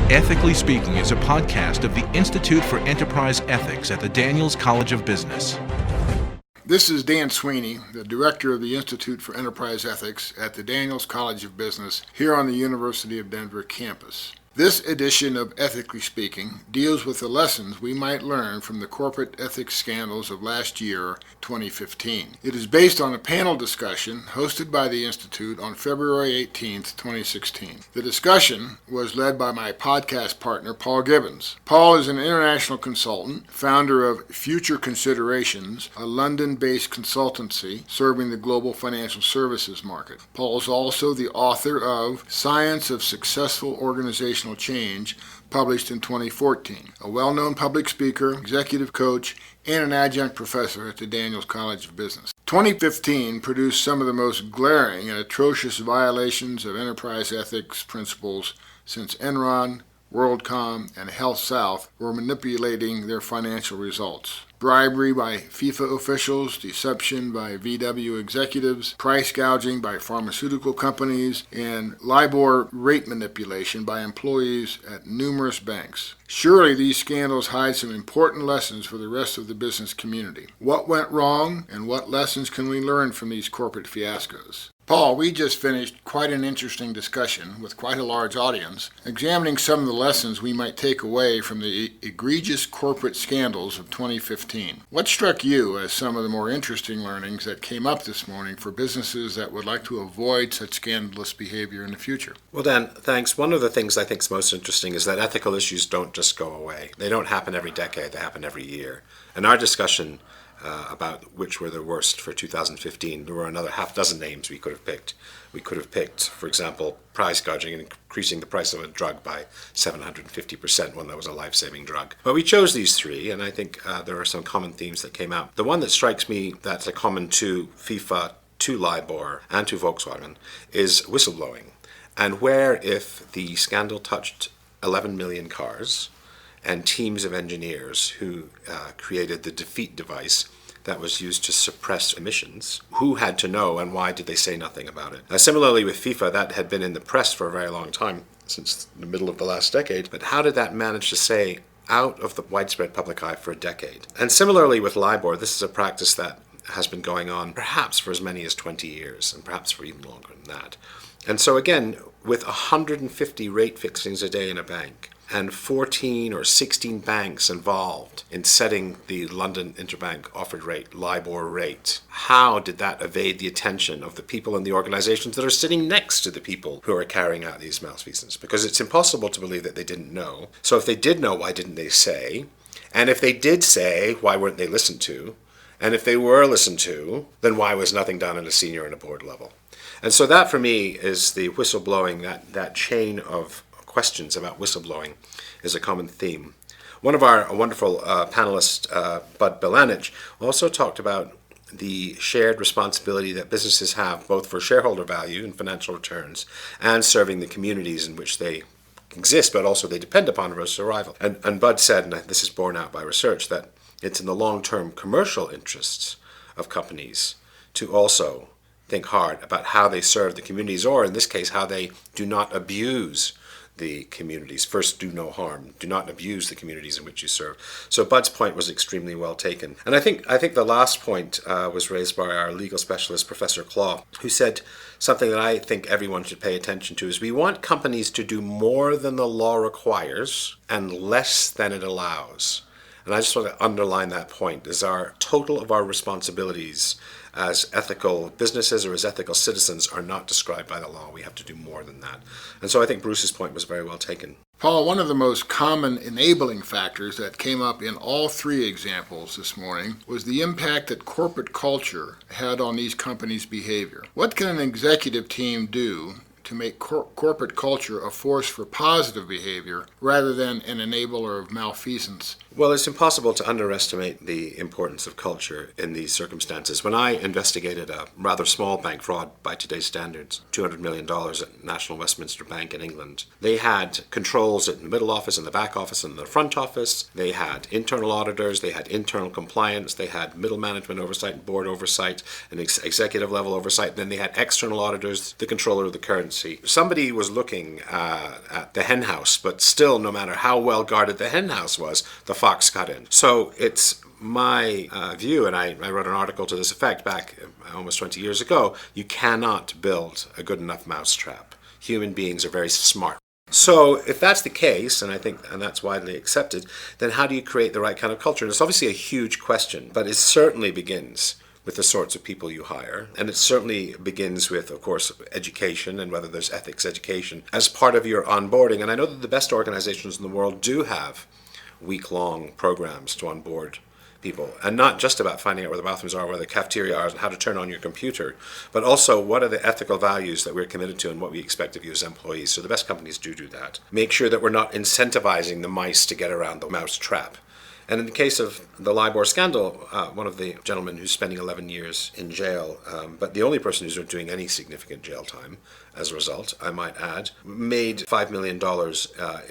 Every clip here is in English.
Ethically Speaking is a podcast of the Institute for Enterprise Ethics at the Daniels College of Business. This is Dan Sweeney, the director of the Institute for Enterprise Ethics at the Daniels College of Business here on the University of Denver campus. This edition of Ethically Speaking deals with the lessons we might learn from the corporate ethics scandals of last year, 2015. It is based on a panel discussion hosted by the Institute on February 18, 2016. The discussion was led by my podcast partner, Paul Gibbons. Paul is an international consultant, founder of Future Considerations, a London-based consultancy serving the global financial services market. Paul is also the author of Science of Successful Organizational Change, published in 2014, a well-known public speaker, executive coach, and an adjunct professor at the Daniels College of Business. 2015 produced some of the most glaring and atrocious violations of enterprise ethics principles since Enron, WorldCom, and HealthSouth were manipulating their financial results. Bribery by FIFA officials, deception by VW executives, price gouging by pharmaceutical companies, and LIBOR rate manipulation by employees at numerous banks. Surely these scandals hide some important lessons for the rest of the business community. What went wrong, and what lessons can we learn from these corporate fiascos? Paul, we just finished quite an interesting discussion with quite a large audience, examining some of the lessons we might take away from the egregious corporate scandals of 2015. What struck you as some of the more interesting learnings that came up this morning for businesses that would like to avoid such scandalous behavior in the future? Well, Dan, thanks. One of the things I think is most interesting is that ethical issues don't just go away. They don't happen every decade, they happen every year. And our discussion about which were the worst for 2015. There were another half dozen names we could have picked. We could have picked, for example, price gouging and increasing the price of a drug by 750% when that was a life-saving drug. But we chose these three, and I think there are some common themes that came out. The one that strikes me that's a common to FIFA, to LIBOR, and to Volkswagen is whistleblowing. And where if the scandal touched 11 million cars, and teams of engineers who created the defeat device that was used to suppress emissions. Who had to know, and why did they say nothing about it? Similarly with FIFA, that had been in the press for a very long time, since the middle of the last decade, but how did that manage to stay out of the widespread public eye for a decade? And similarly with LIBOR, this is a practice that has been going on perhaps for as many as 20 years, and perhaps for even longer than that. And so again, with 150 rate fixings a day in a bank, and 14 or 16 banks involved in setting the London Interbank Offered Rate, LIBOR rate. How did that evade the attention of the people in the organizations that are sitting next to the people who are carrying out these malfeasance? Because it's impossible to believe that they didn't know. So if they did know, why didn't they say? And if they did say, why weren't they listened to? And if they were listened to, then why was nothing done at a senior and a board level? And so that for me is the whistleblowing, that chain of questions about whistleblowing is a common theme. One of our wonderful panelists, Bud Belanich, also talked about the shared responsibility that businesses have both for shareholder value and financial returns and serving the communities in which they exist, but also they depend upon for survival. And Bud said, and this is borne out by research, that it's in the long-term commercial interests of companies to also think hard about how they serve the communities, or in this case, how they do not abuse the communities. First, do no harm. Do not abuse the communities in which you serve. So Bud's point was extremely well taken. And I think the last point was raised by our legal specialist, Professor Claw, who said something that I think everyone should pay attention to, is we want companies to do more than the law requires and less than it allows. And I just want to underline that point, is our total of our responsibilities as ethical businesses or as ethical citizens are not described by the law. We have to do more than that. And so I think Bruce's point was very well taken. Paul, one of the most common enabling factors that came up in all three examples this morning was the impact that corporate culture had on these companies' behavior. What can an executive team do to make corporate culture a force for positive behavior rather than an enabler of malfeasance? Well, it's impossible to underestimate the importance of culture in these circumstances. When I investigated a rather small bank fraud by today's standards, $200 million at National Westminster Bank in England, they had controls in the middle office and the back office and the front office. They had internal auditors, they had internal compliance, they had middle management oversight and board oversight and executive level oversight. And then they had external auditors, the controller of the currency transparency. Somebody was looking at the hen house, but still, no matter how well guarded the hen house was, the fox got in. So it's my view, and I wrote an article to this effect back almost 20 years ago, you cannot build a good enough mousetrap. Human beings are very smart. So if that's the case, and I think and that's widely accepted, then how do you create the right kind of culture? And it's obviously a huge question, but it certainly begins with the sorts of people you hire. And it certainly begins with, of course, education and whether there's ethics education as part of your onboarding. And I know that the best organizations in the world do have week-long programs to onboard people, and not just about finding out where the bathrooms are, where the cafeteria are, and how to turn on your computer, but also what are the ethical values that we're committed to and what we expect of you as employees. So the best companies do that. Make sure that we're not incentivizing the mice to get around the mouse trap. And in the case of the LIBOR scandal, one of the gentlemen who's spending 11 years in jail, but the only person who's not doing any significant jail time as a result, I might add, made $5 million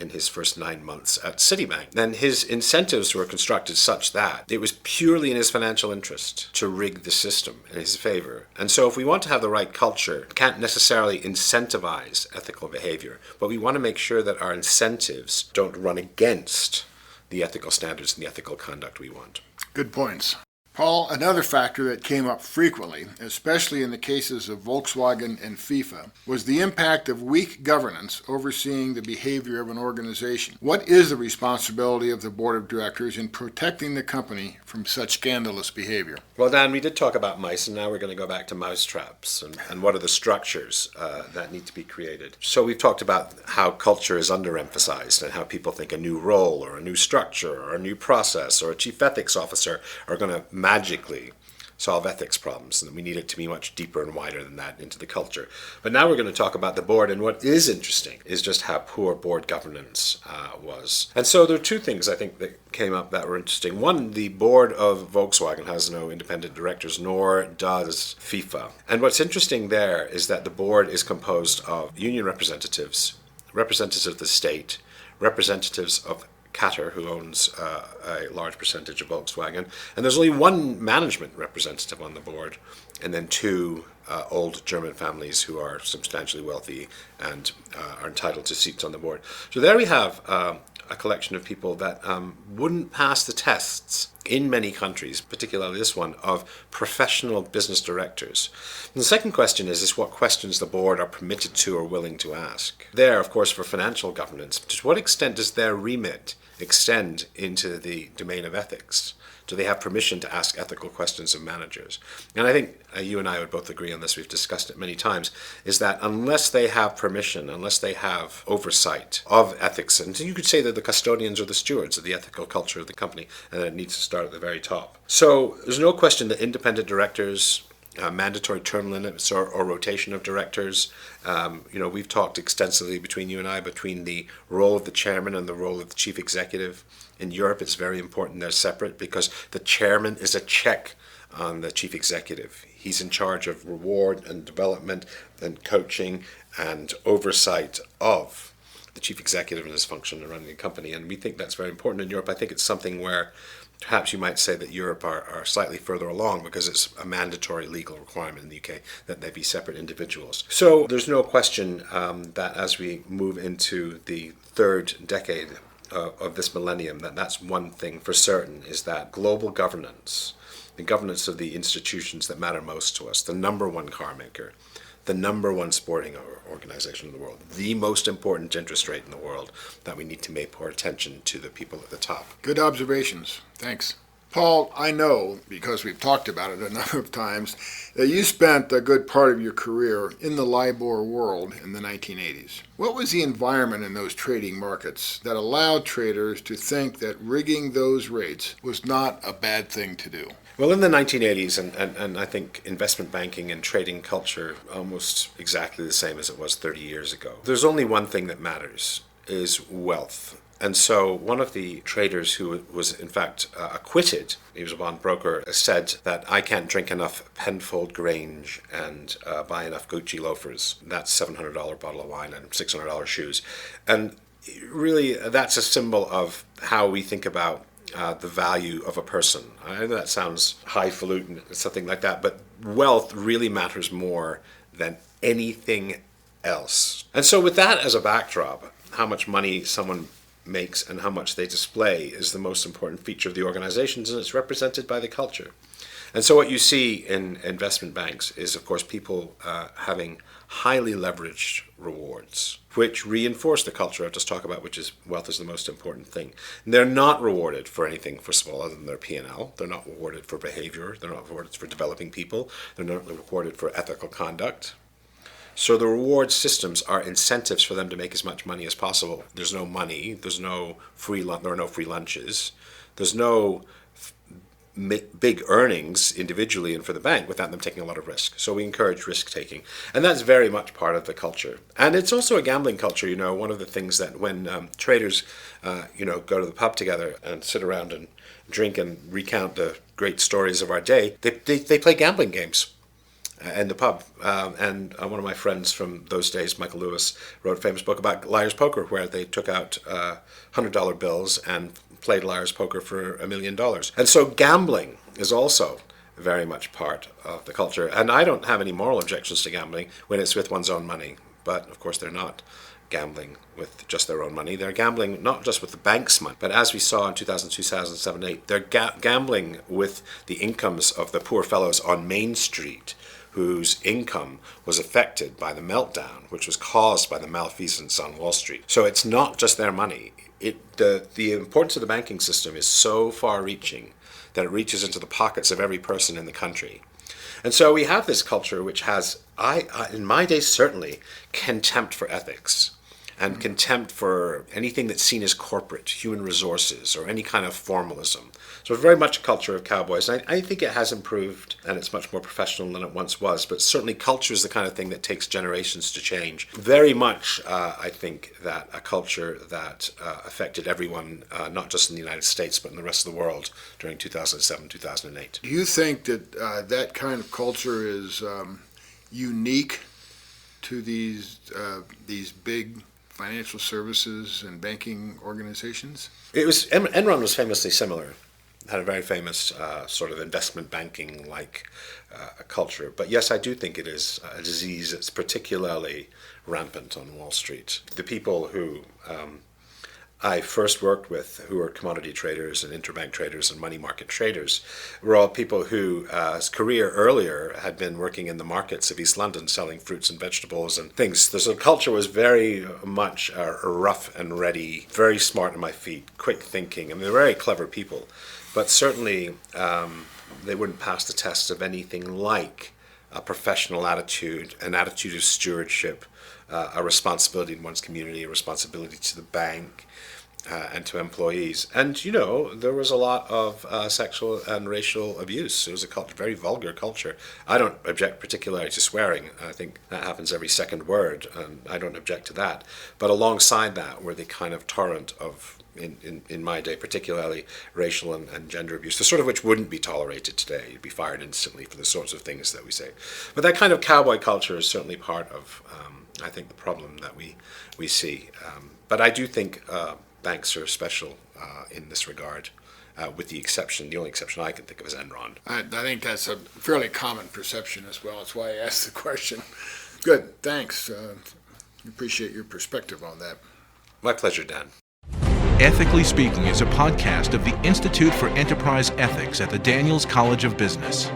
in his first 9 months at Citibank. Then his incentives were constructed such that it was purely in his financial interest to rig the system in his favor. And so if we want to have the right culture, we can't necessarily incentivize ethical behavior, but we want to make sure that our incentives don't run against the ethical standards and the ethical conduct we want. Good points. Paul, another factor that came up frequently, especially in the cases of Volkswagen and FIFA, was the impact of weak governance overseeing the behavior of an organization. What is the responsibility of the board of directors in protecting the company from such scandalous behavior? Well, Dan, we did talk about mice, and now we're going to go back to mousetraps and what are the structures that need to be created. So we've talked about how culture is underemphasized and how people think a new role or a new structure or a new process or a chief ethics officer are going to magically solve ethics problems, and we need it to be much deeper and wider than that into the culture. But now we're going to talk about the board, and what is interesting is just how poor board governance was. And so there are two things I think that came up that were interesting. One, the board of Volkswagen has no independent directors, nor does FIFA. And what's interesting there is that the board is composed of union representatives, representatives of the state, representatives of Qatar, who owns a large percentage of Volkswagen, and there's only one management representative on the board, and then two old German families who are substantially wealthy and are entitled to seats on the board. So there we have a collection of people that wouldn't pass the tests in many countries, particularly this one, of professional business directors. And the second question is what questions the board are permitted to or willing to ask. There, of course, for financial governance, to what extent does their remit extend into the domain of ethics? Do they have permission to ask ethical questions of managers? And I think you and I would both agree on this, we've discussed it many times, is that unless they have permission, unless they have oversight of ethics, and you could say they're the custodians or the stewards of the ethical culture of the company, and it needs to start at the very top. So there's no question that independent directors, mandatory term limits or rotation of directors. We've talked extensively between you and I between the role of the chairman and the role of the chief executive. In Europe, it's very important they're separate because the chairman is a check on the chief executive. He's in charge of reward and development and coaching and oversight of the chief executive and his function in running the company. And we think that's very important in Europe. I think it's something where perhaps you might say that Europe are slightly further along because it's a mandatory legal requirement in the UK that they be separate individuals. So there's no question that as we move into the third decade of this millennium, that's one thing for certain, is that global governance, the governance of the institutions that matter most to us, the number one car maker, the number one sporting organization in the world, the most important interest rate in the world, that we need to pay more attention to the people at the top. Good observations. Thanks. Paul, I know, because we've talked about it a number of times, that you spent a good part of your career in the LIBOR world in the 1980s. What was the environment in those trading markets that allowed traders to think that rigging those rates was not a bad thing to do? Well, in the 1980s, and I think investment banking and trading culture almost exactly the same as it was 30 years ago, there's only one thing that matters, is wealth. And so one of the traders who was in fact acquitted, he was a bond broker, said that I can't drink enough Penfold Grange and buy enough Gucci loafers. That's $700 bottle of wine and $600 shoes. And really that's a symbol of how we think about the value of a person. I know that sounds highfalutin, something like that, but wealth really matters more than anything else. And so with that as a backdrop, how much money someone makes and how much they display is the most important feature of the organizations, and it's represented by the culture. And so what you see in investment banks is, of course, people having highly leveraged rewards, which reinforce the culture I've just talked about, which is wealth is the most important thing. And they're not rewarded for anything, first of all, other than their P&L. They're not rewarded for behavior. They're not rewarded for developing people. They're not rewarded for ethical conduct. So the reward systems are incentives for them to make as much money as possible. There's no money. There are no free lunches. There's no big earnings individually and for the bank without them taking a lot of risk. So we encourage risk taking, and that's very much part of the culture. And it's also a gambling culture. One of the things that when traders go to the pub together and sit around and drink and recount the great stories of our day, they play gambling games in the pub. And one of my friends from those days, Michael Lewis, wrote a famous book about liar's poker, where they took out $100 bills and played liar's poker for $1 million. And so gambling is also very much part of the culture. And I don't have any moral objections to gambling when it's with one's own money. But of course, they're not gambling with just their own money. They're gambling not just with the bank's money, but as we saw in 2002, 2007, 2008, they're gambling with the incomes of the poor fellows on Main Street whose income was affected by the meltdown, which was caused by the malfeasance on Wall Street. So it's not just their money. The importance of the banking system is so far-reaching that it reaches into the pockets of every person in the country. And so we have this culture which has, in my day certainly, contempt for ethics and contempt for anything that's seen as corporate, human resources, or any kind of formalism. So it's very much a culture of cowboys. And I think it has improved, and it's much more professional than it once was. But certainly culture is the kind of thing that takes generations to change. Very much, I think, that a culture that affected everyone, not just in the United States, but in the rest of the world during 2007, 2008. Do you think that that kind of culture is unique to these big financial services and banking organizations? Enron was famously similar. Had a very famous sort of investment banking-like culture. But yes, I do think it is a disease that's particularly rampant on Wall Street. The people who I first worked with, who were commodity traders and interbank traders and money market traders, were all people whose career earlier had been working in the markets of East London selling fruits and vegetables and things. The culture was very much rough and ready, very smart on my feet, quick thinking. I mean, they're very clever people. But certainly they wouldn't pass the test of anything like a professional attitude, an attitude of stewardship, a responsibility in one's community, a responsibility to the bank, and to employees. And, there was a lot of sexual and racial abuse. It was a very vulgar culture. I don't object particularly to swearing. I think that happens every second word, and I don't object to that. But alongside that were the kind of torrent of, in my day particularly, racial and gender abuse, the sort of which wouldn't be tolerated today. You'd be fired instantly for the sorts of things that we say. But that kind of cowboy culture is certainly part of, I think, the problem that we see. But I do think banks are special in this regard, with the only exception I can think of is Enron. I think that's a fairly common perception as well. That's why I asked the question. Good, thanks. Appreciate your perspective on that. My pleasure, Dan. Ethically Speaking is a podcast of the Institute for Enterprise Ethics at the Daniels College of Business.